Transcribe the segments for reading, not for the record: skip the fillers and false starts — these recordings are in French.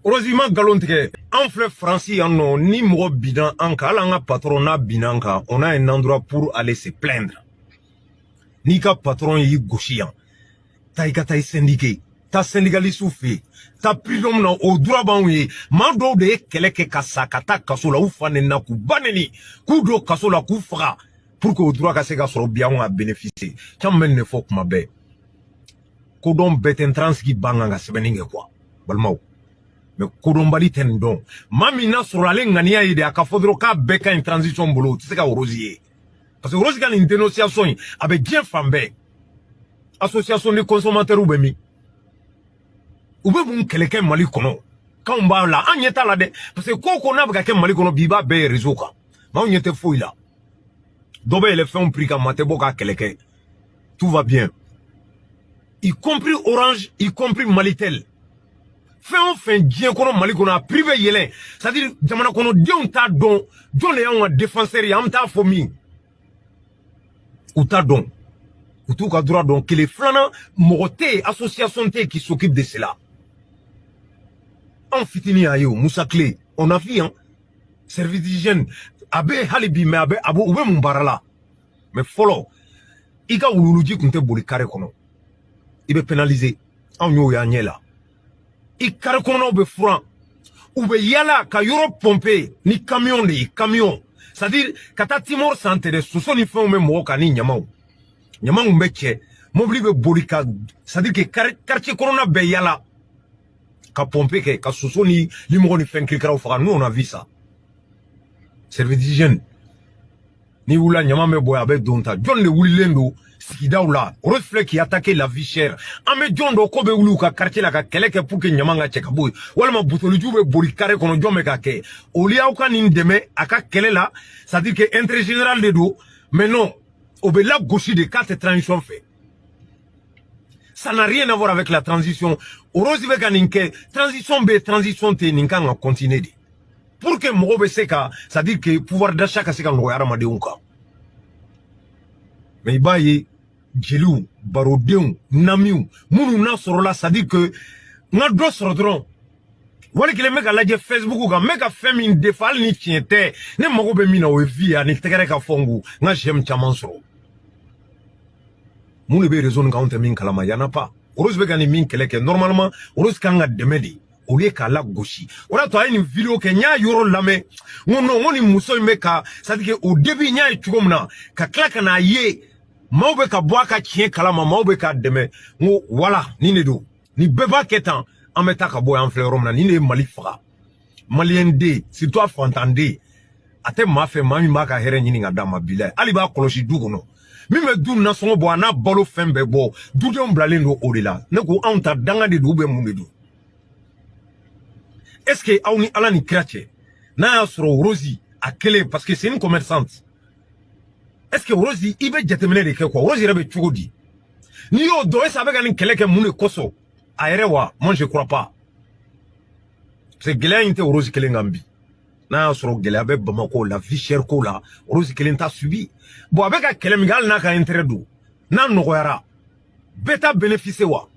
Heureusement galontique en fleuve français en non ni mo bidan en kalanga patronat binanka on a un endroit pour aller se plaindre ni ka patron yi gauchien taïka taï syndiqué ta syndicaliste fait ta prison na au droit banwe mando de keleke kasakata kasola ou fanena ku baneni ku do kasola ku fra pour que au droit ka se ka soro bien a bénéficier chamben ne faut kuma be ko don beten trans ki banganga sebeninge quoi balmao mais kodombali tendon mami na sur la ngania ide akafodro ka beka une transition bolo tu sais ka rosier parce que rosier une dénonciation avec bien fambe association des consommateurs ou bemi ou be mun keleke mali kono quand on va là anyeta la de parce que koko na baka ke mali kono biba be réseau ka ma on yete foi là dobe le fait un prix ka matebo ka keleke tout va bien y compris Orange y compris Malitel fin bien kono mali kono a privé yelen c'est-à-dire jamana kono dion ta don jone ya défenseur ya amta fomi ou ta don ou tout ka droit donc que les flana mogoté association T qui s'occupe de cela en fitini ayo Moussa Clé on a vu hein service d'hygiène abe halibi mais abe abo ube mbarala mais follow ika ululuji kunte boli kare kono ibe pénaliser en yo ya nyela i kare kono be franc ou be yala ka Europe pomper ni camion c'est-à-dire kata Timor santé de soso ni fon me mo ka ni nyamaw mbeke mobili be bolika c'est-à-dire que quartier corona be yala ka pomper ke ka soso ni limo ni fen kikara fa nous on a vu ça service d'hygiène ni wula nyama me boya be donta John le wulendo Sidaoula, reflet qui attaquait la vie chère. Ame John do kobe ulu ka quartier la ka keleke pour que nyamanga chekaboy. Walma butolu jube boli kare kono jome ka ke. Olia uka nindeme aka kelela, ça dit que intérêt général de do, mais non, obela gauche de 4 transitions fait. Ça n'a rien à voir avec la transition. Orozi beka ninke, transition B, transition T ninka nga continuer de. Pour que mrobe seka, ça dit que pouvoir d'achat ka seka ngoyara madeunka. Mais ibaye Jelou, Barodéon, Namiou, Mounou Nasorola, ça dit que n'a dos sordron. Voilà que les mecs à la Facebook ou mec à féminin défal ni tiente, ne mogobe mina ou via ni tegere ka fongu, n'a j'aime chamansro. Moune be raison quand on min kalama yana pas. Rose begani min keleke normalement, rose kanga demedi. Au lieu qu'à la gauche. On a toi une vidéo que nya yoro lame. On y muso meka, ça dit que au début nya chugomna, ka klaka na ye. Maube ka boaka chien kalama maube ka deme ngo wala ni ne do ni beba ketan ameta ka boya en fleurom na ni ne malifra malien de si toi fantande ate ma fe mami maka here nyini nga dama bilay ali ba koloshi dugo no mi me du na songo bo na bolo fembe bo du de omblale no odela ne ko anta danga de do be mu do est-ce que awni ala ni krache na asro Rosie a kele parce que c'est une commerçante. Est-ce que Rosie, il va jetemene de quoi? Rosie rebe chugodi. Ni yo doé sa avec un keleke moune koso. Aérewa, moi je crois pas. C'est gelé inte Rosie kelengambi. Na soro gelé avec Bamako la vie chère ko la Rosie kelenta subi. Bon avec un kelemigal na ka intérêt do. Na nogoyara. Beta bénéficier wa.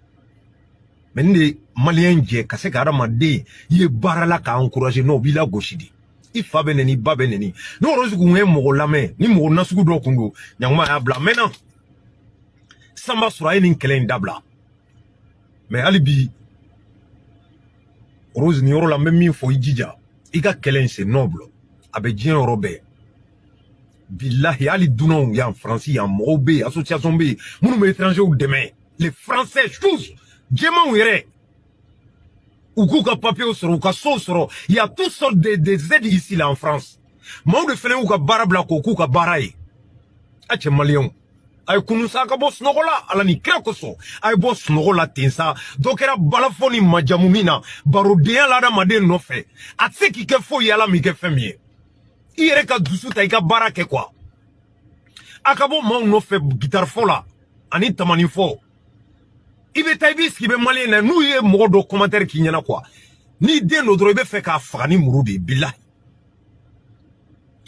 Mais ni malien je kase karama de ye barala ka encourager no bila goshidi. Il fa beneni ba beneni no rozi kunwe mo lame ni mo nasugu do kungo nyangma ya bla maintenant samba sura ni kelen dabla mais alibi rozi ni oro la même mi fo ijija iga kelen c'est noble abe dien robert billahi ali dunon ya en français ya mobe association B munu me étranger ou demain les français tous djema wéré Ouka papier au soro, ouka so soro. Il y a toutes sortes de aides ici là en France. Mau de fene ouka barabla ouka baraye. Ache malion. Ay kunusa ka boss nogola ala ni krekoso. Ay boss nogola tensa. Donc era balafoni majamumina. Barodéen la da made no fe. Atse ki ke fo yala mi ke femie. Ire ka dusu ta ika barake quoi. Akabo mau no fe guitar fola. Ani tamani fo. Ibe taibis qui be malien na nou ye modo commentaire qui nyana quoi ni den no drobe fait ka fani murudi billahi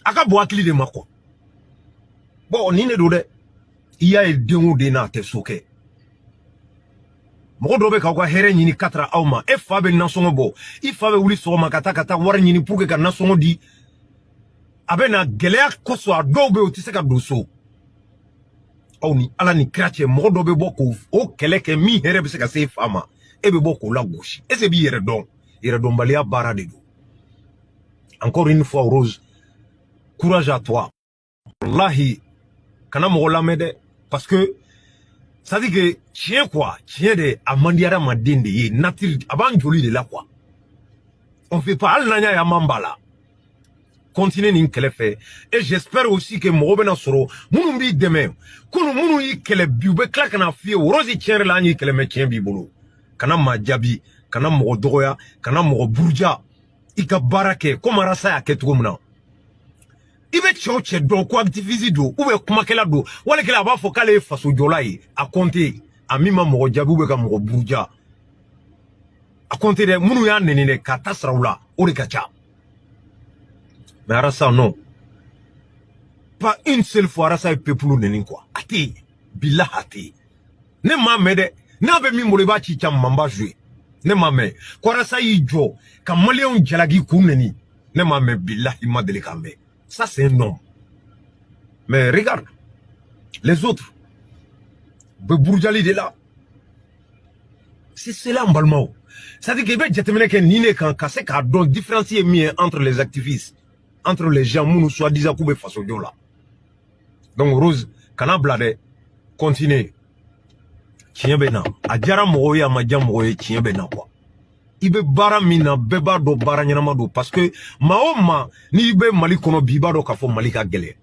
aka bo akili de mako bon ni ne do de iya e denwo de na te soke mɔgɔ dɔ bɛ k'aw ka hɛrɛ ɲini katra aw ma e fa bɛ nasɔngɔ bɔ i fa bɛ wuli sɔgɔma ka taa wari ɲini pour que ka nasɔngɔ di a bɛ na gɛlɛya kosɔn a dɔw bɛ u tɛ se ka don so aw ni ala ni kira cɛ mɔgɔ dɔ bɛ bɔ k'o kɛlɛ kɛ min hɛrɛ bɛ se ka se fa ma e bɛ bɔ k'o la gosi est-ce que b'i yɛrɛ dɔn yɛrɛdɔnbaliya baara de don encore une fois Rose courage à toi wallahi kana mɔgɔ lamɛn dɛ parce que ça dit que tiens quoi tiens de amandiara madinde ye nature avant joli de là quoi on fait pas al nanya ya mambala continuer nin kɛlɛ fɛ et j'espère aussi que mɔgɔ bɛna sɔrɔ minnu b'i dɛmɛ kunu minnu y'i kɛlɛ bi u bɛ tila ka na f'i ye Rose tiɲɛ yɛrɛ la an y'i kɛlɛ mɛ tiɲɛ b'i bolo kana maa jaabi kana mɔgɔ dɔgɔya kana mɔgɔ buruja i ka baara kɛ komi Arasa y'a kɛ cogo min na i bɛ cɛw cɛ dɔn ko activiste don ou bien kumakɛla don walikɛla a b'a fɔ k'ale ye fasojɔla ye a compte a min ma mɔgɔ jaabi ou bien ka mɔgɔ buruja a compte dɛ minnu y'a nɛni dɛ k'a ta sara u la o de ka ca mais Arasa non pas une seule fois Arasa ye peuple nɛni quoi a tɛ yen bilahi a tɛ yen ne m'a mɛn dɛ n'a bɛ min bolo i b'a ci ca man b'a jouer ne m'a mɛn ko Arasa y'i jɔ ka maliyɛnw jalaki k'u nɛni ne m'a mɛn bilahi ma deli k'a mɛn. Ça, c'est un homme. Mais regarde, les autres, Bourjali de là, c'est cela en balmao. C'est-à-dire qu'il y a des gens qui ont différencié entre les activistes, entre les gens qui sont disant qu'ils façon de là. Donc, Rose, quand on blade, continue. Tiens, bena, Adjara Moye, Amadja Moye, tiens, bena, quoi. Ibe bara mina beba do bara nyama do parce que maoma ni ibe mali kono biba do ka fo mali ka gele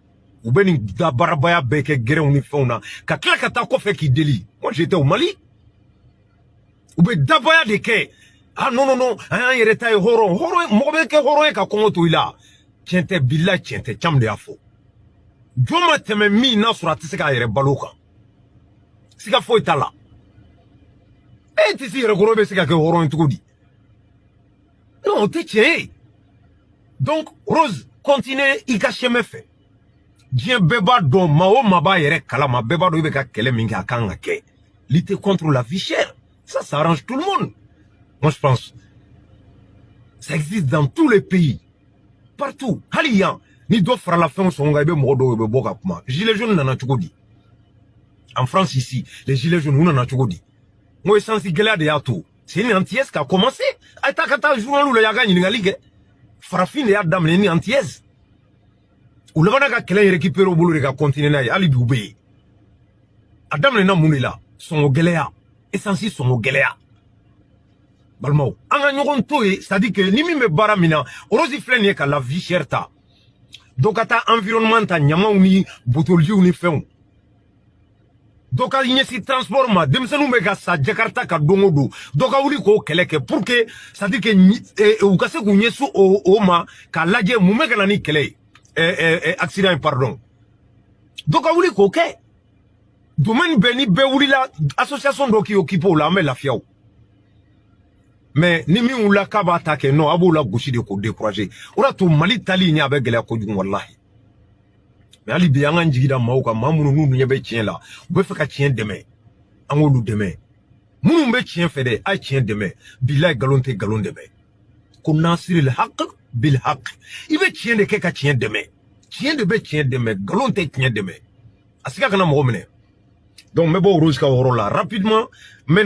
ou be ni da bara baya be ke gere uni fona ka kla ka ta ko fe ki deli moi j'étais au Mali ou be da baya de ke ah non an yere tay horo mo be ke horo e ka kongo to ila tiente billa tiente cham de afo joma teme mi na surati se ka yere baloka sika fo itala e ti si rekoro be se ka ke horo ntugodi. Non, t'es tiens. Donc, Rose, continue, il cache mes faits. Dien beba do mao maba yere kalama beba do ibeka kele minga kanga ke. Lutter contre la vie chère. Ça arrange tout le monde. Moi, je pense. Ça existe dans tous les pays. Partout. Haliyan. Ni do fera la fin son gabe modo ebe boka kuma. Gilets jaunes nana chukodi. En France ici, les gilets jaunes nana chukodi. Moi, sensi gela de yato. C'est une antillaise qui a commencé. Aïta kata journal où le yaga ni ngalige. Farafine ya dam ni antillaise. Ou le vana ka kelen récupérer au boulot ka continuer na ali biube. Adam le na munila son gelea. Essensi son gelea. Balmao. Anga nyogon toy, c'est-à-dire que ni mi me bara mina, orosi flenie ka la vie chère ta. Donc ata environnement ta nyama ni botolji ni feon. Donc il y a si transport ma demsenu mega sa Jakarta ka dongodo donc a wuli ko keleke pour que ça dit que ou kase ku nyesu o ma ka laje mu mega nani kele accident pardon donc a wuli ko ke domaine beni be wuli la association do ki okipo la me la fiaw mais ni mi wula ka ba attaquer non abo la gauche de ko décourager ora to Mali tali nya be gele ko dum wallahi. Mais ali bi anga njigida mawka mamunu nu nyebe chien la be fe ka chien deme angolu deme munu be chien fede a chien deme billahi galonte galon deme ko nasir al haqq bil haqq ibe chien de ke ka chien deme chien de be chien deme galonte chien deme asika kana mo mene donc me bo Rose ka horo la rapidement mais